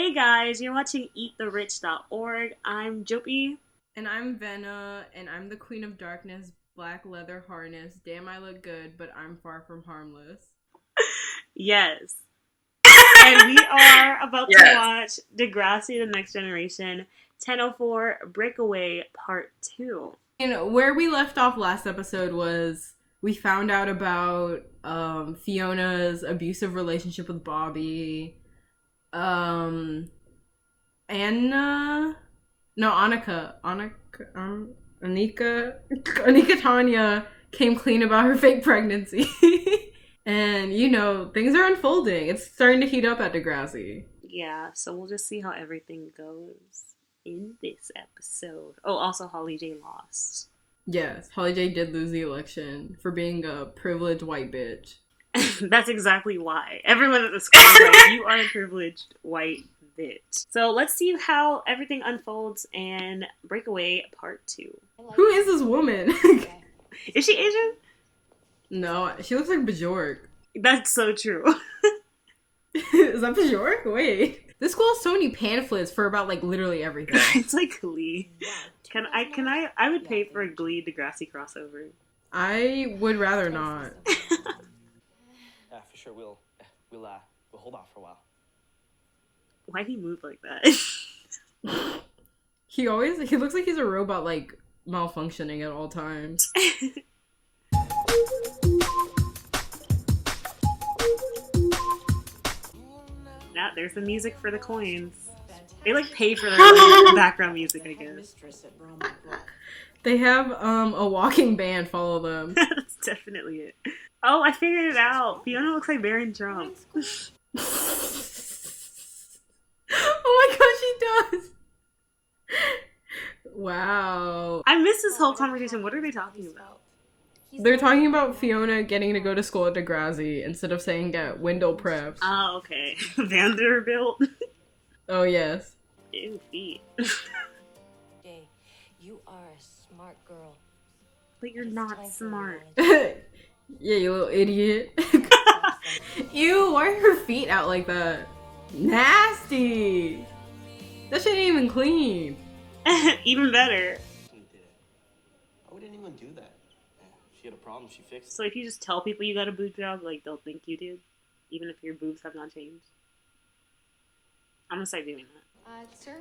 Hey guys, you're watching eattherich.org. I'm Jopi. And I'm Vena, and I'm the Queen of Darkness, black leather harness. Damn, I look good, but I'm far from harmless. Yes. And we are about to watch Degrassi The Next Generation 1004 Breakaway Part 2. And where we left off last episode was we found out about Fiona's abusive relationship with Bobby. Annika Tanya came clean about her fake pregnancy. And, you know, things are unfolding. It's starting to heat up at Degrassi. Yeah, so we'll just see how everything goes in this episode. Oh, also Holly J lost. Yes, Holly J did lose the election for being a privileged white bitch. That's exactly why. Everyone at the school is like, you are a privileged white bitch. So let's see how everything unfolds in Breakaway Part 2. Who is this woman? Is she Asian? No, she looks like Bajork. That's so true. Is that Bajork? Wait. This school has so many pamphlets for about, like, literally everything. It's like Glee. I would pay for a Glee Degrassi crossover. I would rather not. Yeah, for sure. We'll hold off for a while. Why'd he move like that? He looks like he's a robot, like, malfunctioning at all times. Now, there's the music for the coins. They, like, pay for their like, background music, I guess. They have, a walking band follow them. That's definitely it. Oh, I figured it out. Fiona looks like Baron Trump. Oh my god, she does! Wow. I missed this whole conversation. What are they talking about? They're talking about Fiona getting to go to school at Degrassi instead of saying at Wendell Preps. Oh, okay. Vanderbilt. Oh, yes. Ew, feet. Jay, you are a smart girl. But you're not smart. Yeah, you little idiot. Ew, why are her feet out like that? Nasty! That shit ain't even clean. Even better. I wouldn't even do that. Yeah, she had a problem, she fixed it. So if you just tell people you got a boob job, like, they'll think you did? Even if your boobs have not changed? I'm gonna start doing that. Sir?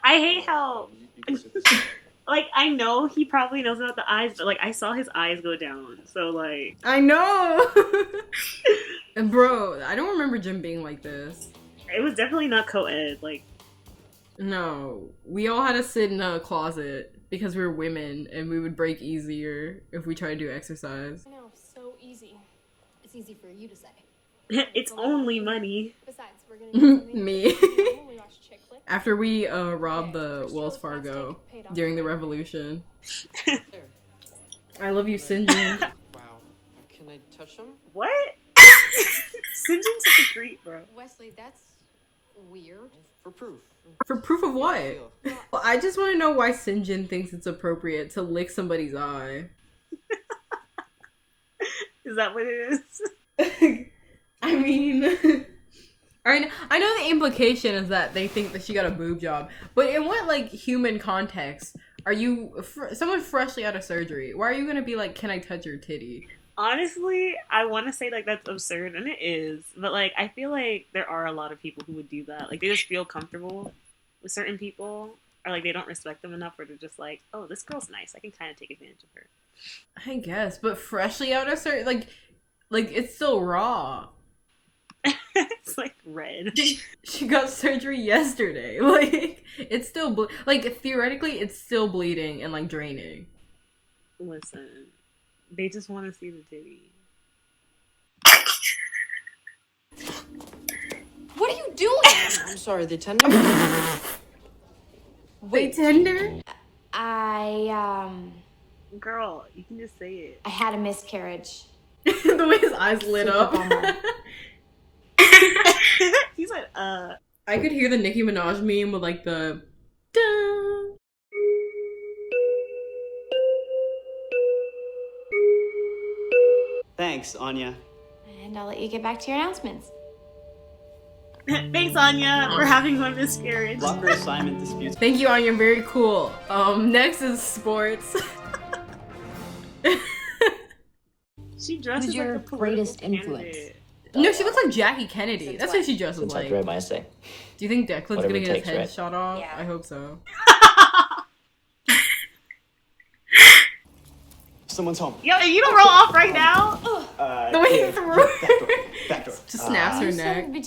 I hate how... Like, I know he probably knows about the eyes, but, like, I saw his eyes go down, so, like... I know! And bro, I don't remember Jim being like this. It was definitely not co-ed, like... No. We all had to sit in a closet because we were women, and we would break easier if we tried to do exercise. I know, so easy. It's easy for you to say. It's only money. Besides, we're gonna do something Me. when we watch chick flick. After we robbed the Wells Fargo during the revolution. I love you, Sinjin. Wow. Can I touch them? What? Sinjin's such a creep, bro. Wesley, that's weird. For proof. For proof of what? Well, I just want to know why Sinjin thinks it's appropriate to lick somebody's eye. Is that what it is? I mean, I know the implication is that they think that she got a boob job, but in what, like, human context are you, someone freshly out of surgery, why are you gonna be like, can I touch your titty? Honestly, I want to say, like, that's absurd, and it is, but, like, I feel like there are a lot of people who would do that. Like, they just feel comfortable with certain people, or, like, they don't respect them enough, or they're just like, oh, this girl's nice, I can kind of take advantage of her. I guess, but freshly out of surgery, like, it's still raw. It's, like, red. She got surgery yesterday. Like, it's still, like, theoretically, it's still bleeding and, like, draining. Listen, they just want to see the titty. What are you doing? I'm sorry, the tender? Wait, tender? Girl, you can just say it. I had a miscarriage. The way his eyes lit Super up. bummer. He's like, I could hear the Nicki Minaj meme with, like, the dun. Thanks, Anya. And I'll let you get back to your announcements. Thanks, Anya, for having my miscarriage. Locker assignment disputes. Thank you, Anya. Very cool. Next is sports. She dresses Who's your like a political greatest influence? candidate. No, she looks like Jackie Kennedy. That's what she dresses Since I like. read my essay. Do you think Declan's Whatever gonna it get takes, his head right? shot off? Yeah. I hope so. Someone's home. Yo, you don't roll off right now. The way he threw Back door. her. Back door. Just snaps her neck. I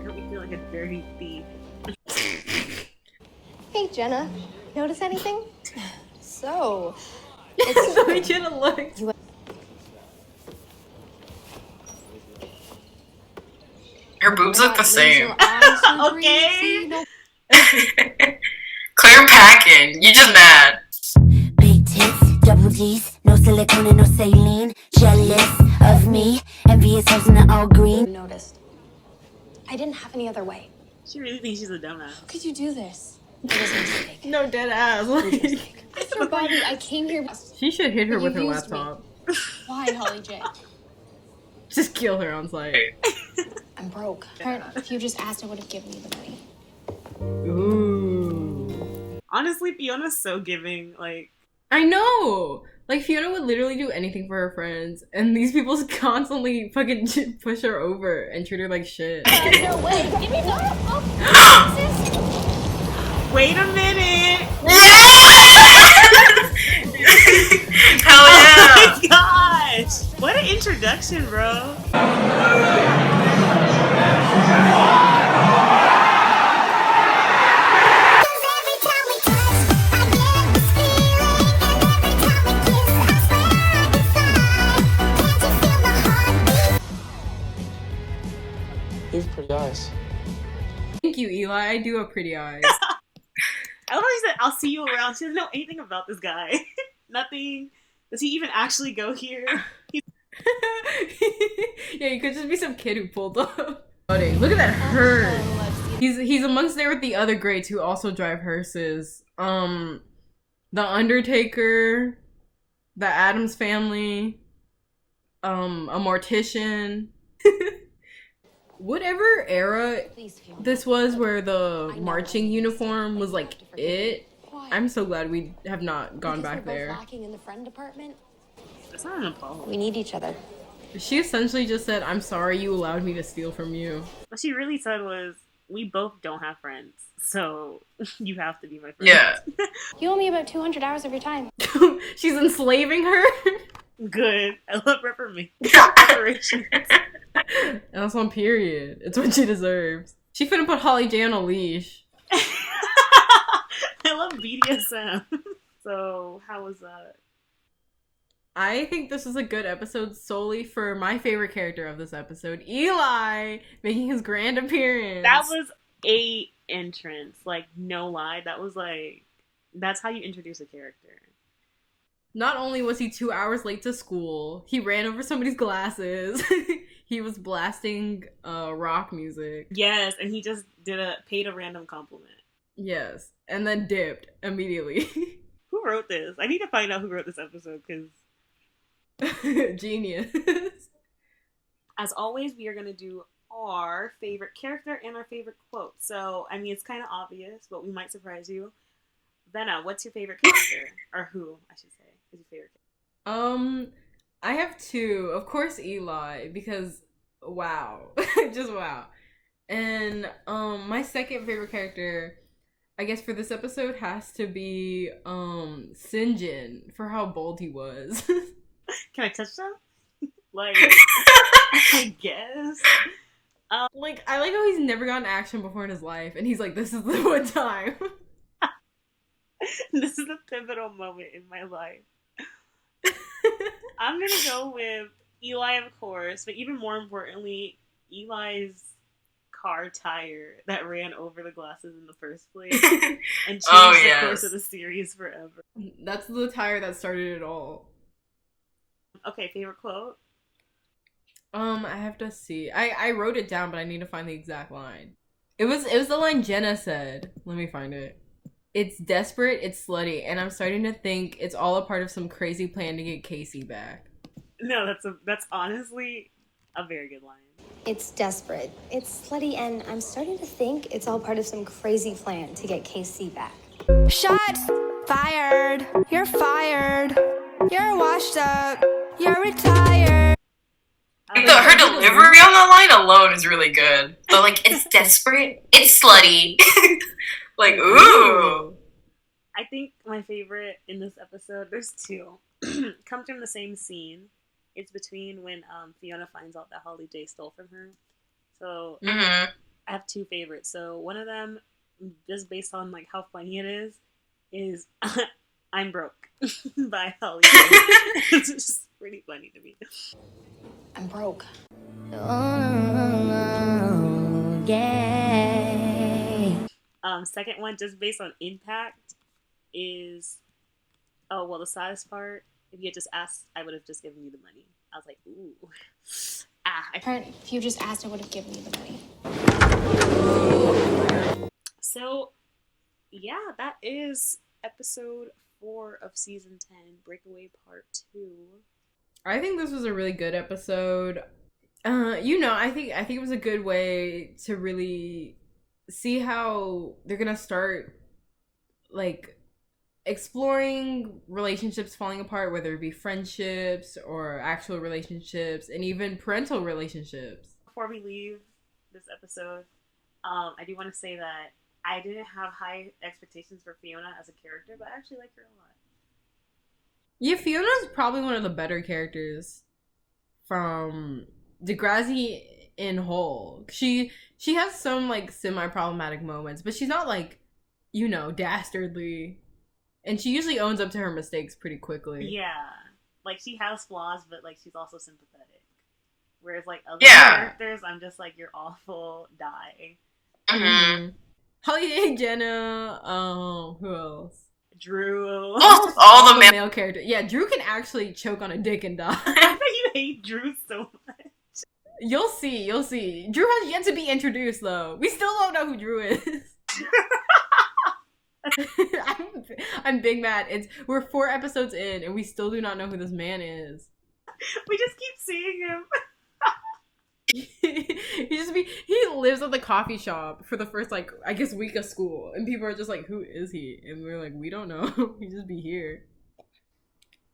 don't feel like a dirty thief. Hey, Jenna. Notice anything? So, The way Jenna looks. Your boobs look the same. Okay. Clear packing. You just mad. Big tits, double D's, no silicone and no saline. Jealous of me, envious hoes in the all green. noticed. I didn't have any other way. She really thinks she's a dumbass. How could you do this? It was a mistake. No, dead ass. Like, After Bobby, I came here. she should hit her You with her used me. laptop. Why, Holly J? Just kill her on sight. I'm broke. If you just asked, I would have given you the money. Ooh. Honestly, Fiona's so giving. Like, I know. Like, Fiona would literally do anything for her friends, and these people constantly fucking push her over and treat her like shit. No way. Give me wait a minute. Hell yeah. Oh my gosh! What an introduction, bro. You have pretty eyes. Thank you, Eli. I do have pretty eyes. I love how she said, "I'll see you around." She doesn't know anything about this guy. Nothing. Does he even actually go here? Yeah, you could just be some kid who pulled up. Look at that hearse. He's amongst there with the other greats who also drive hearses. The Undertaker, the Addams Family, a mortician. Whatever era this was where the marching uniform was like it. I'm so glad we have not gone back there. Lacking in the friend department. That's not an apology. We need each other. She essentially just said, "I'm sorry you allowed me to steal from you." What she really said was, "We both don't have friends, so you have to be my friend." Yeah. You owe me about 200 hours of your time. She's enslaving her. Good. I love reparations. And that's on period. It's what she deserves. She finna put Holly J on a leash. I love BDSM. So, how was that? I think this was a good episode solely for my favorite character of this episode, Eli, making his grand appearance. That was a entrance. Like, no lie. That was like, that's how you introduce a character. Not only was he 2 hours late to school, he ran over somebody's glasses. He was blasting rock music. Yes, and he just paid a random compliment. Yes, and then dipped immediately. Who wrote this? I need to find out who wrote this episode, because Genius. as always, we are going to do our favorite character and our favorite quote. So, I mean, it's kind of obvious, but we might surprise you. Vena, what's your favorite character? Or who, I should say, is your favorite character? I have two. Of course, Eli, because wow. Just wow. And my second favorite character, I guess for this episode, has to be Sinjin, for how bold he was. Can I touch that? Like, I guess. Like, I like how he's never gotten action before in his life, and he's like, this is the one time. This is a pivotal moment in my life. I'm gonna go with Eli, of course, but even more importantly, Eli's car tire that ran over the glasses in the first place and changed the course of the series forever. That's the tire that started it all. Okay, favorite quote? I have to see. I wrote it down, but I need to find the exact line. It was the line Jenna said. Let me find it. It's desperate, it's slutty, and I'm starting to think it's all a part of some crazy plan to get Casey back. No, that's honestly a very good line. It's desperate. It's slutty, and I'm starting to think it's all part of some crazy plan to get KC back. Shots fired. You're fired. You're washed up. You're retired. Her delivery on the line alone is really good. But like, it's desperate. It's slutty. Like, ooh. I think my favorite in this episode, there's two, comes from the same scene. It's between when Fiona finds out that Holly J stole from her. So I have two favorites. So one of them, just based on like how funny it is I'm Broke by Holly J. It's just pretty funny to me. I'm broke. Oh, yeah. Second one, just based on impact, is the saddest part. If you had just asked, I would have just given you the money. I was like, ooh. If you just asked, I would have given you the money. So, yeah, that is episode 4 of season 10, Breakaway Part 2. I think this was a really good episode. I think it was a good way to really see how they're gonna start, like, exploring relationships falling apart, whether it be friendships or actual relationships and even parental relationships. Before we leave this episode, I do want to say that I didn't have high expectations for Fiona as a character, but I actually like her a lot. Yeah, Fiona's probably one of the better characters from Degrassi in whole. She has some like semi-problematic moments, but she's not like, dastardly. And she usually owns up to her mistakes pretty quickly. Yeah. Like, she has flaws, but, like, she's also sympathetic. Whereas, like, other characters, I'm just like, you're awful, die. Mm-hmm. Holiday, Jenna, who else? Drew. All the male characters. Yeah, Drew can actually choke on a dick and die. I bet you hate Drew so much. You'll see. Drew has yet to be introduced, though. We still don't know who Drew is. I'm big mad. We're 4 episodes in and we still do not know who this man is. We just keep seeing him. He lives at the coffee shop for the first week of school, and people are just like, who is he? And we're like, we don't know. He just be here.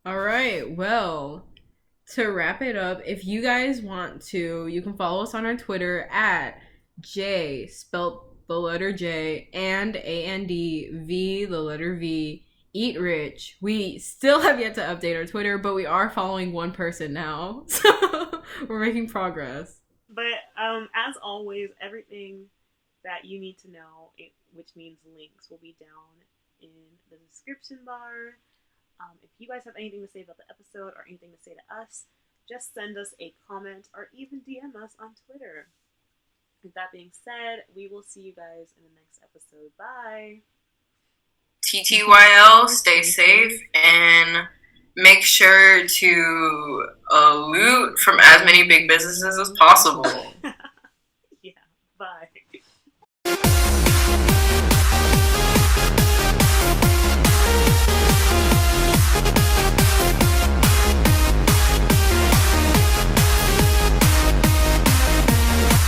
Alright, well, to wrap it up, if you guys want to, you can follow us on our Twitter at J, spelled the letter J, and AND, the letter V, Eat Rich. We still have yet to update our Twitter, but we are following one person now. So we're making progress. But as always, everything that you need to know, which means links, will be down in the description bar. If you guys have anything to say about the episode or anything to say to us, just send us a comment or even DM us on Twitter. With that being said, we will see you guys in the next episode. Bye! TTYL, stay safe, and make sure to loot from as many big businesses as possible.